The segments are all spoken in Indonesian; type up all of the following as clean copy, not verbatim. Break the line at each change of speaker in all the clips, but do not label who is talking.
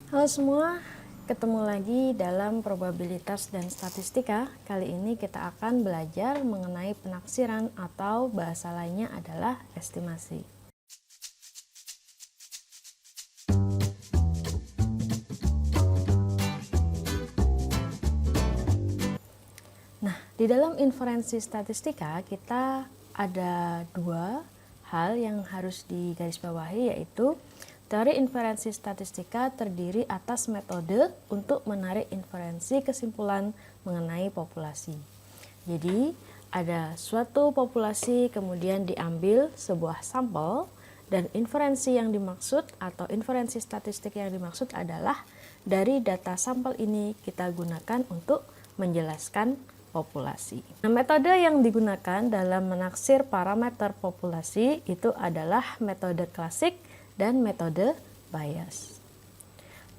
Halo semua, ketemu lagi dalam probabilitas dan statistika. Kali ini kita akan belajar mengenai penaksiran atau bahasa lainnya adalah estimasi. Nah, di dalam inferensi statistika kita ada dua hal yang harus digarisbawahi, yaitu teori inferensi statistika terdiri atas metode untuk menarik inferensi kesimpulan mengenai populasi. Jadi, ada suatu populasi kemudian diambil sebuah sampel dan inferensi yang dimaksud atau inferensi statistik yang dimaksud adalah dari data sampel ini kita gunakan untuk menjelaskan populasi. Nah, metode yang digunakan dalam menaksir parameter populasi itu adalah metode klasik dan metode bias.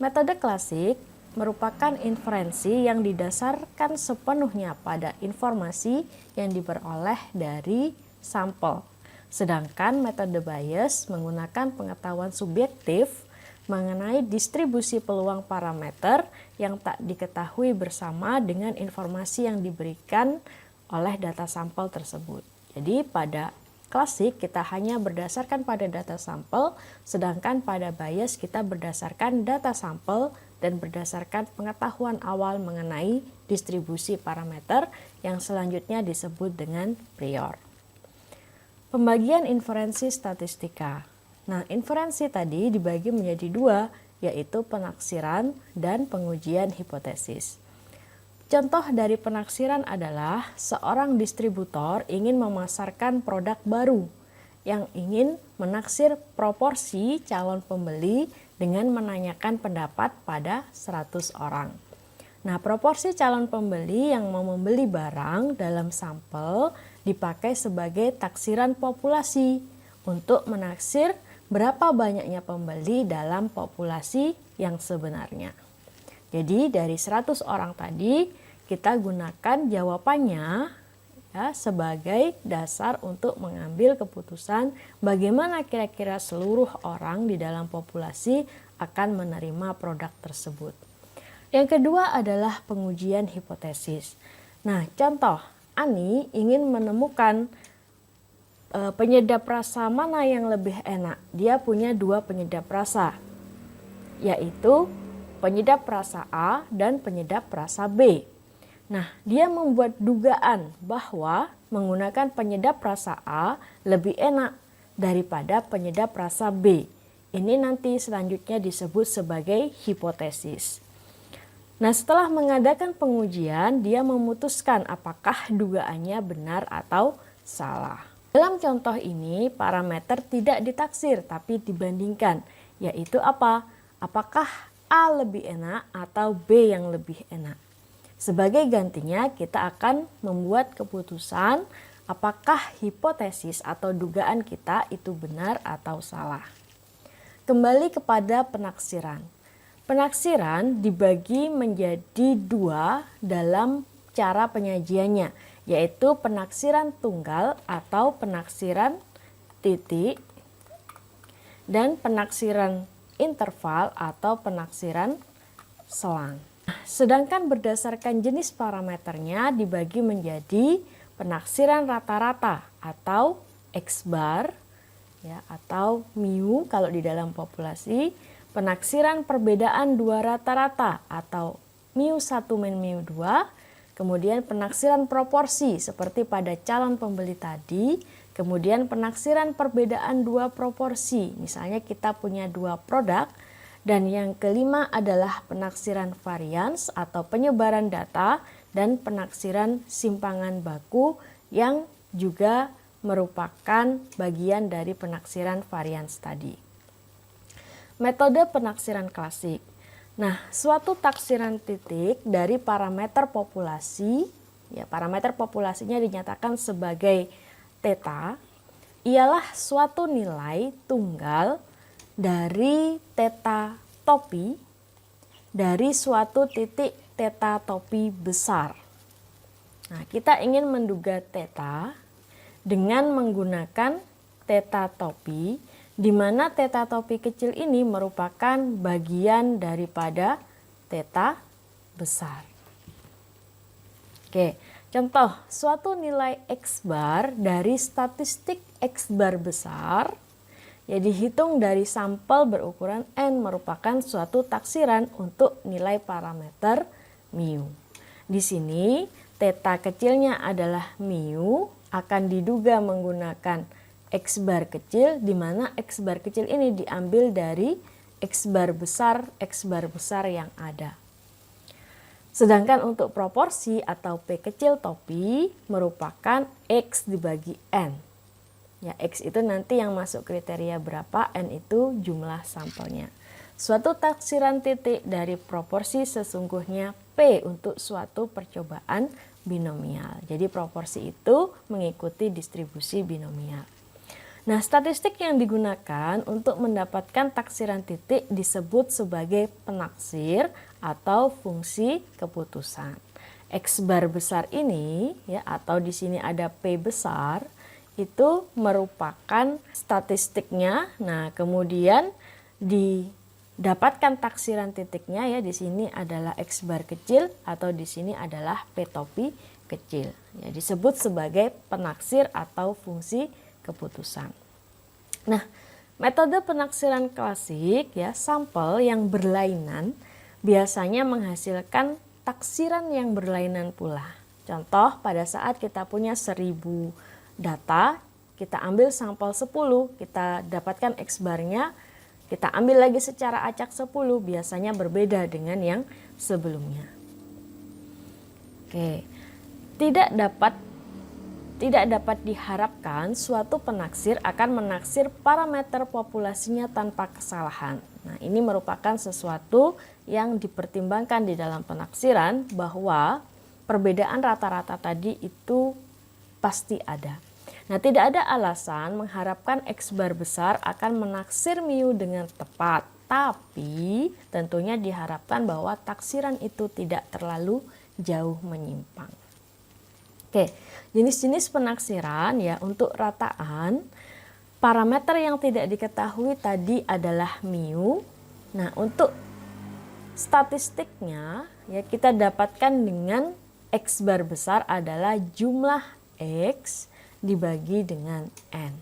Metode klasik merupakan inferensi yang didasarkan sepenuhnya pada informasi yang diperoleh dari sampel. Sedangkan metode bias menggunakan pengetahuan subjektif mengenai distribusi peluang parameter yang tak diketahui bersama dengan informasi yang diberikan oleh data sampel tersebut. Jadi pada klasik kita hanya berdasarkan pada data sampel, sedangkan pada bias kita berdasarkan data sampel dan berdasarkan pengetahuan awal mengenai distribusi parameter yang selanjutnya disebut dengan prior. Pembagian inferensi statistika. Nah, inferensi tadi dibagi menjadi dua, yaitu penaksiran dan pengujian hipotesis. Contoh dari penaksiran adalah seorang distributor ingin memasarkan produk baru yang ingin menaksir proporsi calon pembeli dengan menanyakan pendapat pada 100 orang. Nah, proporsi calon pembeli yang mau membeli barang dalam sampel dipakai sebagai taksiran populasi untuk menaksir berapa banyaknya pembeli dalam populasi yang sebenarnya. Jadi dari 100 orang tadi kita gunakan jawabannya ya, sebagai dasar untuk mengambil keputusan bagaimana kira-kira seluruh orang di dalam populasi akan menerima produk tersebut. Yang kedua adalah pengujian hipotesis. Nah, contoh, Ani ingin menemukan penyedap rasa mana yang lebih enak. Dia punya dua penyedap rasa, yaitu penyedap rasa A dan penyedap rasa B. Nah, dia membuat dugaan bahwa menggunakan penyedap rasa A lebih enak daripada penyedap rasa B. Ini nanti selanjutnya disebut sebagai hipotesis. Nah, setelah mengadakan pengujian, dia memutuskan apakah dugaannya benar atau salah. Dalam contoh ini, parameter tidak ditaksir tapi dibandingkan, yaitu apa? Apakah A lebih enak atau B yang lebih enak? Sebagai gantinya, kita akan membuat keputusan apakah hipotesis atau dugaan kita itu benar atau salah. Kembali kepada penaksiran. Penaksiran dibagi menjadi dua dalam cara penyajiannya, yaitu penaksiran tunggal atau penaksiran titik dan penaksiran interval atau penaksiran selang. Sedangkan berdasarkan jenis parameternya dibagi menjadi penaksiran rata-rata atau X-bar ya, atau mu kalau di dalam populasi, penaksiran perbedaan dua rata-rata atau mu1 min mu2, kemudian penaksiran proporsi seperti pada calon pembeli tadi, kemudian penaksiran perbedaan dua proporsi, misalnya kita punya dua produk. Dan yang kelima adalah penaksiran varians atau penyebaran data dan penaksiran simpangan baku yang juga merupakan bagian dari penaksiran varians tadi. Metode penaksiran klasik. Nah, suatu taksiran titik dari parameter populasi, ya parameter populasinya dinyatakan sebagai theta, ialah suatu nilai tunggal dari theta topi dari suatu titik theta topi besar. Nah, kita ingin menduga theta dengan menggunakan theta topi di mana theta topi kecil ini merupakan bagian daripada theta besar. Oke, contoh suatu nilai X bar dari statistik X bar besar ya dihitung dari sampel berukuran N merupakan suatu taksiran untuk nilai parameter mu. Di sini theta kecilnya adalah mu, akan diduga menggunakan X bar kecil, di mana X bar kecil ini diambil dari X bar besar yang ada. Sedangkan untuk proporsi atau P kecil topi merupakan X dibagi N. Ya, X itu nanti yang masuk kriteria berapa, N itu jumlah sampelnya. Suatu taksiran titik dari proporsi sesungguhnya P untuk suatu percobaan binomial. Jadi proporsi itu mengikuti distribusi binomial. Nah, statistik yang digunakan untuk mendapatkan taksiran titik disebut sebagai penaksir atau fungsi keputusan. X bar besar ini ya, atau di sini ada P besar, itu merupakan statistiknya. Nah, kemudian didapatkan taksiran titiknya ya, di sini adalah X bar kecil atau di sini adalah P topi kecil. Ya, disebut sebagai penaksir atau fungsi keputusan. Nah, metode penaksiran klasik ya, sampel yang berlainan biasanya menghasilkan taksiran yang berlainan pula. Contoh, pada saat kita punya 1000 data, kita ambil sampel 10, kita dapatkan X barnya, kita ambil lagi secara acak 10, biasanya berbeda dengan yang sebelumnya. Oke, tidak dapat diharapkan suatu penaksir akan menaksir parameter populasinya tanpa kesalahan. Nah, ini merupakan sesuatu yang dipertimbangkan di dalam penaksiran, bahwa perbedaan rata-rata tadi itu pasti ada. Nah, tidak ada alasan mengharapkan X bar besar akan menaksir mu dengan tepat, tapi tentunya diharapkan bahwa taksiran itu tidak terlalu jauh menyimpang. Oke, jenis-jenis penaksiran ya, untuk rataan parameter yang tidak diketahui tadi adalah mu. Nah, untuk statistiknya ya, kita dapatkan dengan X bar besar adalah jumlah X dibagi dengan N.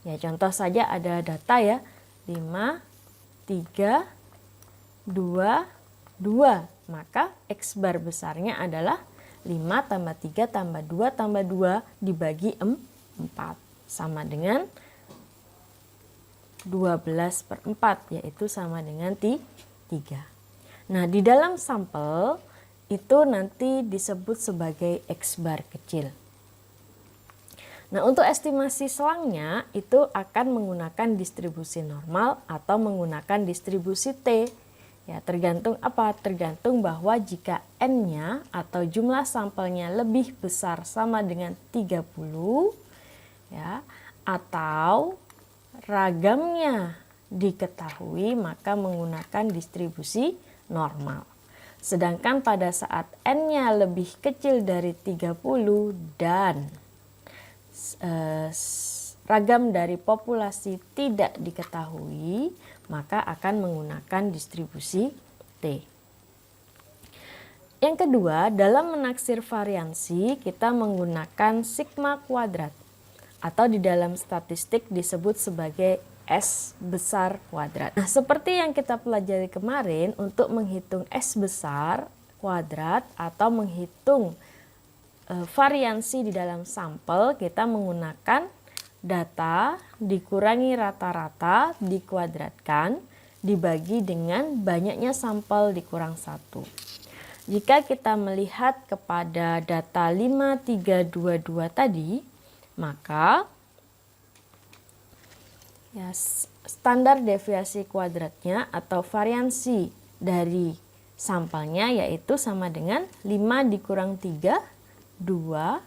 Ya, contoh saja ada data ya, 5, 3, 2, 2. Maka X bar besarnya adalah 5 tambah 3 tambah 2 tambah 2 dibagi 4. Sama dengan 12/4, yaitu sama dengan 3. Nah, di dalam sampel itu nanti disebut sebagai X bar kecil. Nah, untuk estimasi selangnya itu akan menggunakan distribusi normal atau menggunakan distribusi T. Ya, tergantung apa? Tergantung bahwa jika N-nya atau jumlah sampelnya lebih besar sama dengan 30 ya, atau ragamnya diketahui, maka menggunakan distribusi normal. Sedangkan pada saat N-nya lebih kecil dari 30 dan ragam dari populasi tidak diketahui, maka akan menggunakan distribusi T. Yang kedua, dalam menaksir variansi kita menggunakan sigma kuadrat, atau di dalam statistik disebut sebagai S besar kuadrat. Nah, seperti yang kita pelajari kemarin, untuk menghitung S besar kuadrat atau menghitung variansi di dalam sampel, kita menggunakan data dikurangi rata-rata dikuadratkan dibagi dengan banyaknya sampel dikurang 1. Jika kita melihat kepada data 5322 tadi, maka ya, standar deviasi kuadratnya atau variansi dari sampelnya yaitu sama dengan 5 dikurang 3, 2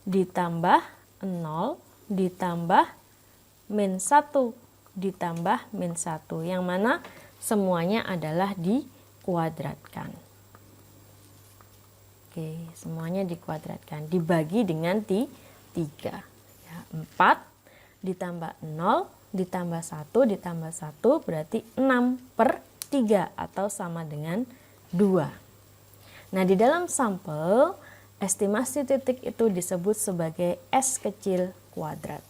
ditambah 0 ditambah min 1 ditambah min 1, yang mana semuanya adalah dikuadratkan. Oke, semuanya dikuadratkan dibagi dengan 3 ya, 4 ditambah 0 ditambah 1 ditambah 1 berarti 6/3 atau sama dengan 2. Nah, di dalam sampel, estimasi titik itu disebut sebagai S kecil kuadrat.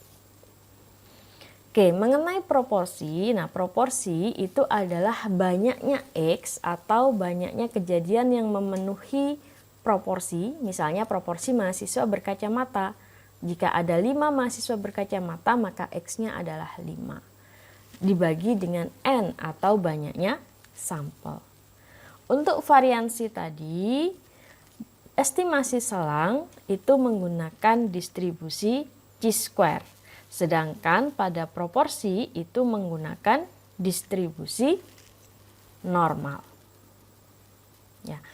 Oke, mengenai proporsi, nah proporsi itu adalah banyaknya X atau banyaknya kejadian yang memenuhi proporsi, misalnya proporsi mahasiswa berkacamata. Jika ada 5 mahasiswa berkacamata, maka X-nya adalah 5. Dibagi dengan N atau banyaknya sampel. Untuk variansi tadi, estimasi selang itu menggunakan distribusi chi-square. Sedangkan pada proporsi itu menggunakan distribusi normal. Ya.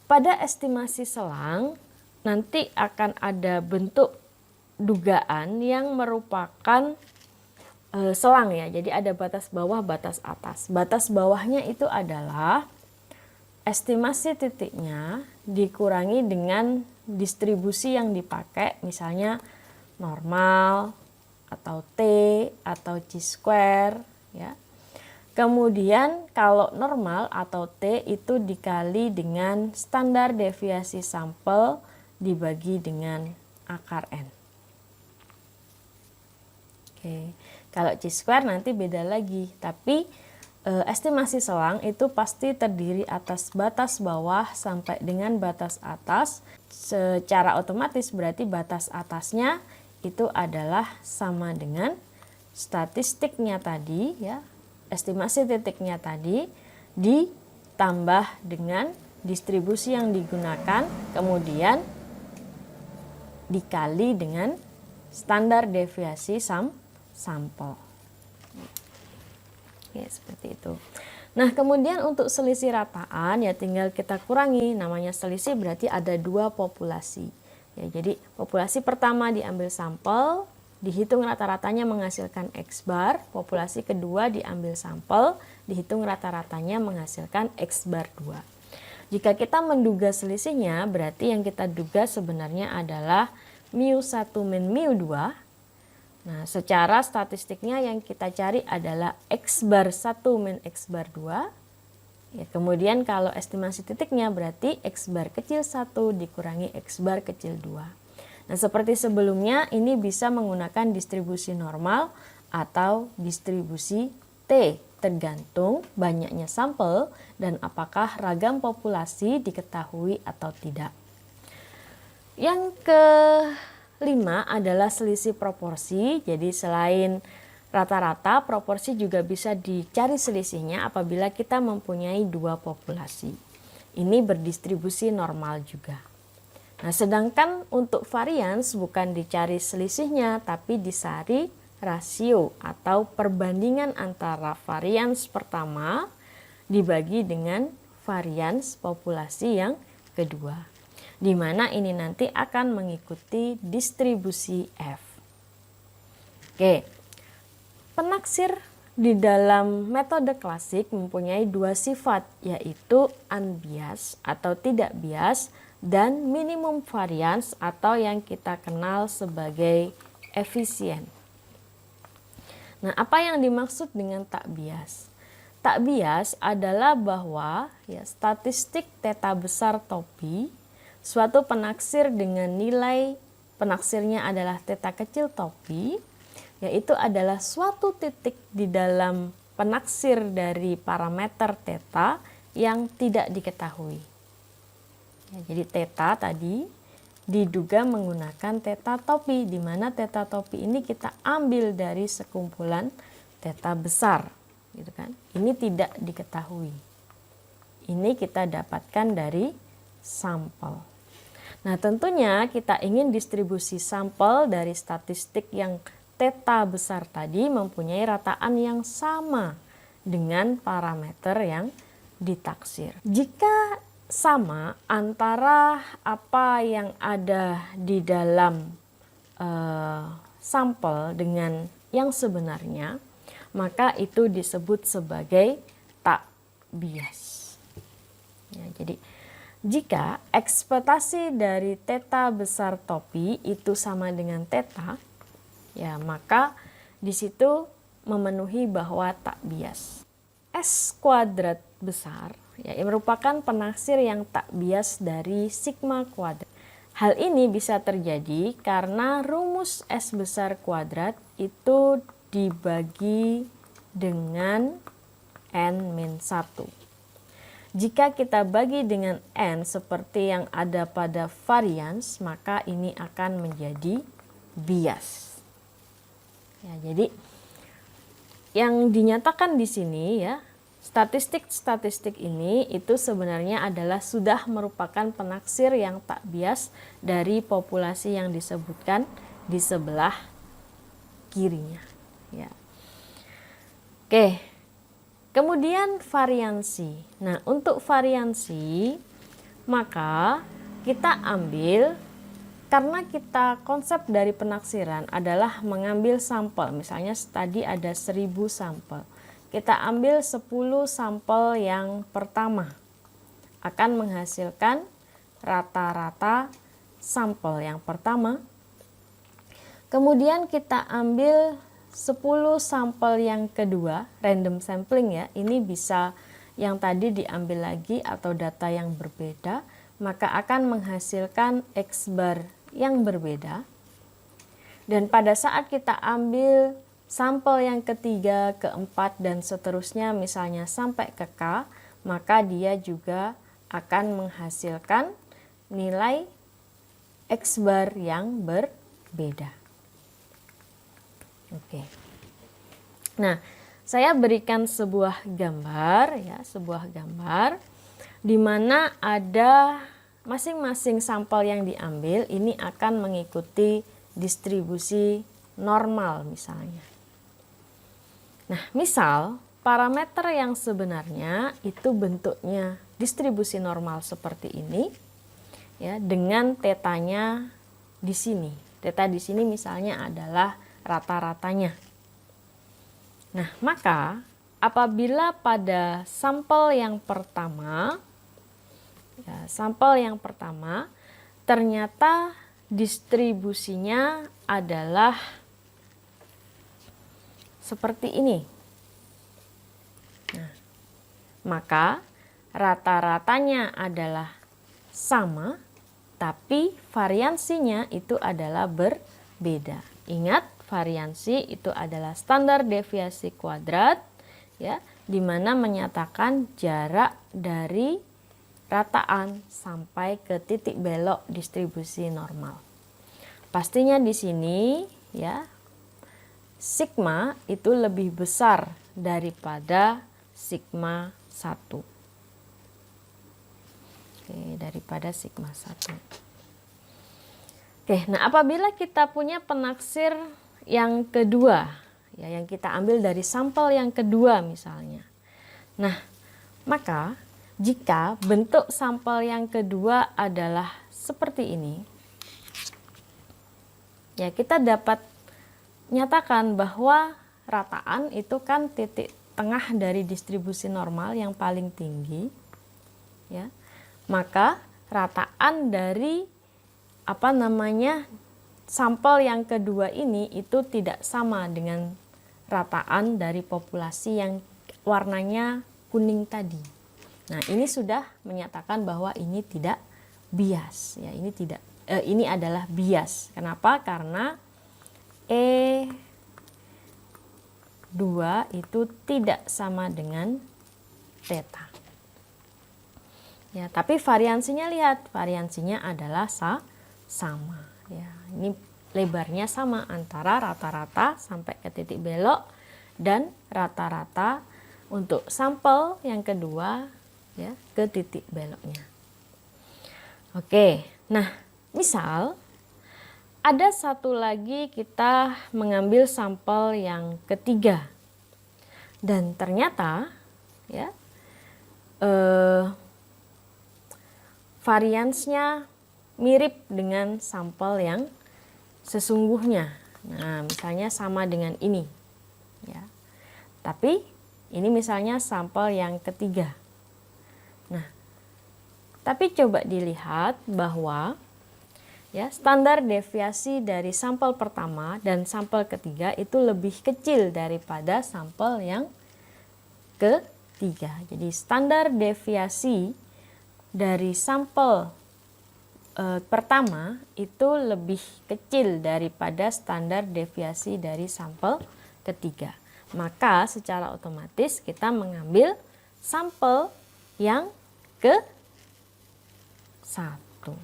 Pada estimasi selang nanti akan ada bentuk dugaan yang merupakan selang ya. Jadi ada batas bawah, batas atas. Batas bawahnya itu adalah estimasi titiknya dikurangi dengan distribusi yang dipakai, misalnya normal atau T atau chi-square ya. Kemudian kalau normal atau T itu dikali dengan standar deviasi sampel dibagi dengan akar N. Oke, kalau chi-square nanti beda lagi, tapi estimasi selang itu pasti terdiri atas batas bawah sampai dengan batas atas. Secara otomatis berarti batas atasnya itu adalah sama dengan statistiknya tadi ya, estimasi titiknya tadi ditambah dengan distribusi yang digunakan, kemudian dikali dengan standar deviasi sampel. Ya, seperti itu. Nah, kemudian untuk selisih rataan ya tinggal kita kurangi, namanya selisih berarti ada 2 populasi. Ya, jadi populasi pertama diambil sampel, dihitung rata-ratanya menghasilkan X bar, populasi kedua diambil sampel, dihitung rata-ratanya menghasilkan X bar 2. Jika kita menduga selisihnya, berarti yang kita duga sebenarnya adalah mu1 min mu2. Nah, secara statistiknya yang kita cari adalah X bar 1 min X bar 2. Ya, kemudian kalau estimasi titiknya berarti X bar kecil 1 dikurangi X bar kecil 2. Nah, seperti sebelumnya ini bisa menggunakan distribusi normal atau distribusi T, tergantung banyaknya sampel dan apakah ragam populasi diketahui atau tidak. Yang kelima adalah selisih proporsi. Jadi selain rata-rata, proporsi juga bisa dicari selisihnya apabila kita mempunyai 2 populasi. Ini berdistribusi normal juga. Nah, sedangkan untuk varians bukan dicari selisihnya, tapi dicari rasio atau perbandingan antara varians pertama dibagi dengan varians populasi yang kedua. Di mana ini nanti akan mengikuti distribusi F. Oke. Penaksir di dalam metode klasik mempunyai 2 sifat, yaitu unbiased atau tidak bias dan minimum variance atau yang kita kenal sebagai efisien. Nah, apa yang dimaksud dengan tak bias? Tak bias adalah bahwa ya, statistik theta besar topi, suatu penaksir dengan nilai penaksirnya adalah theta kecil topi, yaitu adalah suatu titik di dalam penaksir dari parameter theta yang tidak diketahui. Ya, jadi theta tadi diduga menggunakan theta topi, di mana theta topi ini kita ambil dari sekumpulan theta besar, gitu kan? Ini tidak diketahui. Ini kita dapatkan dari sampel. Nah, tentunya kita ingin distribusi sampel dari statistik yang theta besar tadi mempunyai rataan yang sama dengan parameter yang ditaksir. Jika sama antara apa yang ada di dalam sampel dengan yang sebenarnya, maka itu disebut sebagai tak bias. Ya, jadi jika ekspektasi dari theta besar topi itu sama dengan theta, ya maka di situ memenuhi bahwa tak bias. S kuadrat besar ya merupakan penaksir yang tak bias dari sigma kuadrat. Hal ini bisa terjadi karena rumus S besar kuadrat itu dibagi dengan N-1. Jika kita bagi dengan N seperti yang ada pada varians, maka ini akan menjadi bias. Ya, jadi yang dinyatakan di sini ya, statistik-statistik ini itu sebenarnya adalah sudah merupakan penaksir yang tak bias dari populasi yang disebutkan di sebelah kirinya. Ya. Oke, kemudian variansi. Nah, untuk variansi maka kita ambil, karena kita konsep dari penaksiran adalah mengambil sampel, misalnya tadi ada 1000 sampel. Kita ambil 10 sampel yang pertama akan menghasilkan rata-rata sampel yang pertama. Kemudian kita ambil 10 sampel yang kedua, random sampling ya. Ini bisa yang tadi diambil lagi atau data yang berbeda, maka akan menghasilkan X bar yang berbeda. Dan pada saat kita ambil sampel yang ketiga, keempat, dan seterusnya misalnya sampai ke K, maka dia juga akan menghasilkan nilai X bar yang berbeda. Oke. Nah, saya berikan sebuah gambar ya, sebuah gambar di mana ada masing-masing sampel yang diambil ini akan mengikuti distribusi normal misalnya. Nah, misal parameter yang sebenarnya itu bentuknya distribusi normal seperti ini ya, dengan tetanya di sini. Teta di sini misalnya adalah rata-ratanya. Nah, maka apabila pada sampel yang pertama ternyata distribusinya adalah seperti ini. Nah, maka rata-ratanya adalah sama, tapi variansinya itu adalah berbeda. Ingat, variansi itu adalah standar deviasi kuadrat ya, di mana menyatakan jarak dari rataan sampai ke titik belok distribusi normal. Pastinya di sini ya, sigma itu lebih besar daripada sigma 1. Oke, daripada sigma 1. Oke, nah apabila kita punya penaksir yang kedua, ya yang kita ambil dari sampel yang kedua misalnya. Nah, maka jika bentuk sampel yang kedua adalah seperti ini, ya kita dapat nyatakan bahwa rataan itu kan titik tengah dari distribusi normal yang paling tinggi, ya. Maka rataan dari sampel yang kedua ini itu tidak sama dengan rataan dari populasi yang warnanya kuning tadi. Nah, ini sudah menyatakan bahwa ini tidak bias ya, ini adalah bias. Kenapa? Karena E2 itu tidak sama dengan theta. Ya, tapi variansinya lihat, variansinya adalah sama ya. Ini lebarnya sama antara rata-rata sampai ke titik belok dan rata-rata untuk sampel yang kedua ya ke titik beloknya. Oke, nah misal ada satu lagi kita mengambil sampel yang ketiga dan ternyata ya variansnya mirip dengan sampel yang sesungguhnya. Nah, misalnya sama dengan ini ya. Tapi ini misalnya sampel yang ketiga. Nah, tapi coba dilihat bahwa ya, standar deviasi dari sampel pertama dan sampel ketiga itu lebih kecil daripada sampel yang ketiga. Jadi standar deviasi dari sampel pertama itu lebih kecil daripada standar deviasi dari sampel ketiga. Maka secara otomatis kita mengambil sampel yang ke satu.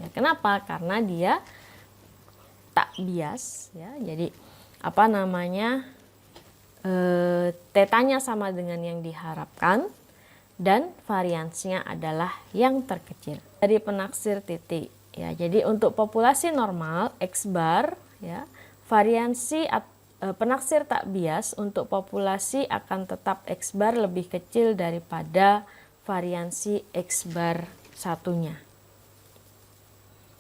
Ya, kenapa? Karena dia tak bias, ya. Jadi apa namanya, tetanya sama dengan yang diharapkan dan variansinya adalah yang terkecil. Dari penaksir titik, ya. Jadi untuk populasi normal X bar, ya, variansi penaksir tak bias untuk populasi akan tetap X bar lebih kecil daripada variansi X bar satunya.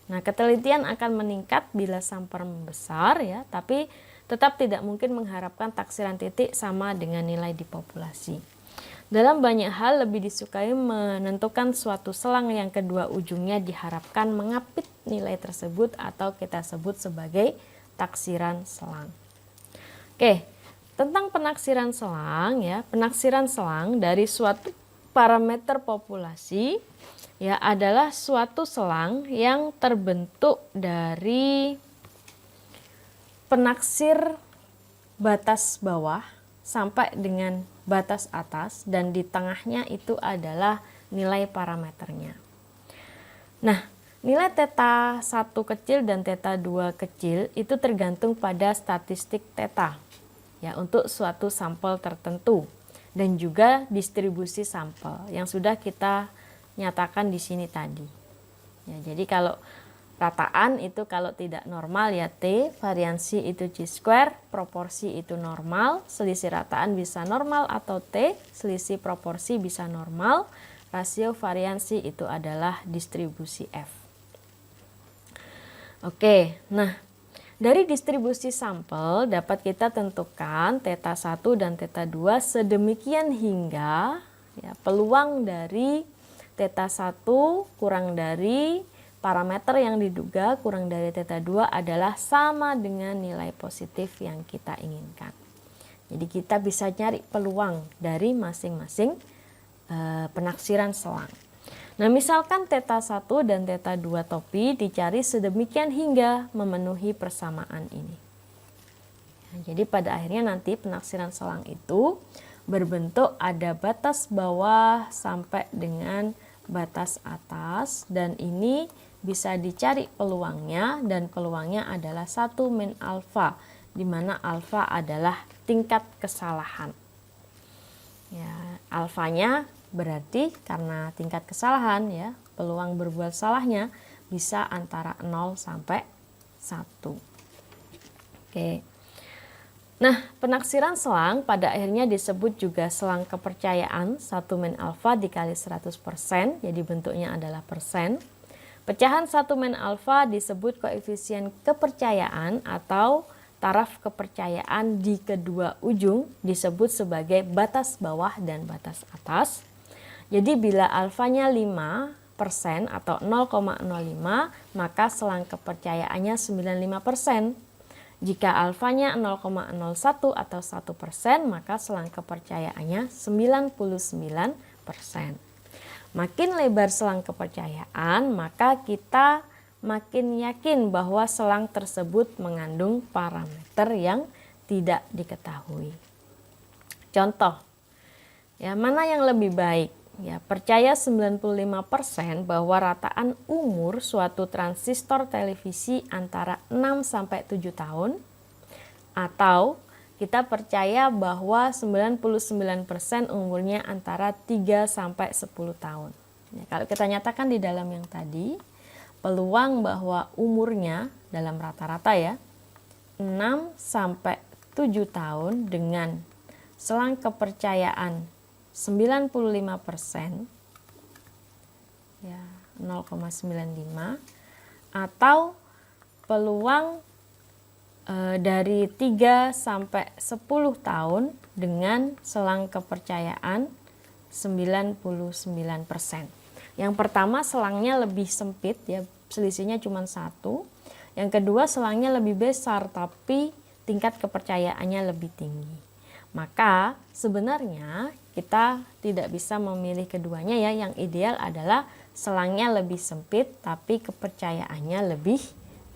Nah, ketelitian akan meningkat bila samper membesar, ya, tapi tetap tidak mungkin mengharapkan taksiran titik sama dengan nilai di populasi. Dalam banyak hal lebih disukai menentukan suatu selang yang kedua ujungnya diharapkan mengapit nilai tersebut atau kita sebut sebagai taksiran selang. Oke, tentang penaksiran selang, ya, penaksiran selang dari suatu parameter populasi, ya, adalah suatu selang yang terbentuk dari penaksir batas bawah sampai dengan batas atas dan di tengahnya itu adalah nilai parameternya. Nah, nilai theta 1 kecil dan theta 2 kecil itu tergantung pada statistik theta, ya, untuk suatu sampel tertentu dan juga distribusi sampel yang sudah kita nyatakan di sini tadi. Ya, jadi kalau rataan itu kalau tidak normal ya T, variansi itu Chi square, proporsi itu normal, selisih rataan bisa normal atau T, selisih proporsi bisa normal, rasio variansi itu adalah distribusi F. Oke, nah dari distribusi sampel dapat kita tentukan theta 1 dan theta 2 sedemikian hingga, ya, peluang dari theta 1 kurang dari parameter yang diduga kurang dari theta 2 adalah sama dengan nilai positif yang kita inginkan. Jadi kita bisa cari peluang dari masing-masing penaksiran selang. Nah, misalkan theta 1 dan theta 2 topi dicari sedemikian hingga memenuhi persamaan ini. Nah, jadi pada akhirnya nanti penaksiran selang itu berbentuk ada batas bawah sampai dengan batas atas dan ini bisa dicari peluangnya dan peluangnya adalah 1 min alfa di mana alfa adalah tingkat kesalahan. Ya, alfanya berarti karena tingkat kesalahan, ya, peluang berbuat salahnya bisa antara 0 sampai 1. Oke. Nah, penaksiran selang pada akhirnya disebut juga selang kepercayaan 1 min alfa dikali 100%, jadi bentuknya adalah persen. Pecahan 1 min alfa disebut koefisien kepercayaan atau taraf kepercayaan di kedua ujung disebut sebagai batas bawah dan batas atas. Jadi bila alfanya 5% atau 0,05 maka selang kepercayaannya 95%. Jika alfanya 0,01 atau 1% maka selang kepercayaannya 99%. Makin lebar selang kepercayaan maka kita makin yakin bahwa selang tersebut mengandung parameter yang tidak diketahui. Contoh, ya, mana yang lebih baik? Ya, percaya 95% bahwa rataan umur suatu transistor televisi antara 6 sampai 7 tahun atau kita percaya bahwa 99% umurnya antara 3 sampai 10 tahun. Ya, kalau kita nyatakan di dalam yang tadi, peluang bahwa umurnya dalam rata-rata ya 6 sampai 7 tahun dengan selang kepercayaan 95%, ya, 0,95 atau peluang dari 3 sampai 10 tahun dengan selang kepercayaan 99%. Yang pertama selangnya lebih sempit, ya, selisihnya cuma 1. Yang kedua, selangnya lebih besar tapi tingkat kepercayaannya lebih tinggi. Maka sebenarnya kita tidak bisa memilih keduanya ya. Yang ideal adalah selangnya lebih sempit tapi kepercayaannya lebih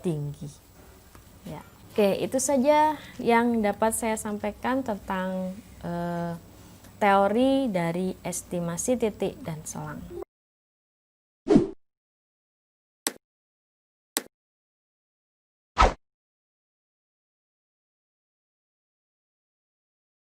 tinggi. Ya. Oke, itu saja yang dapat saya sampaikan tentang teori dari estimasi titik dan selang.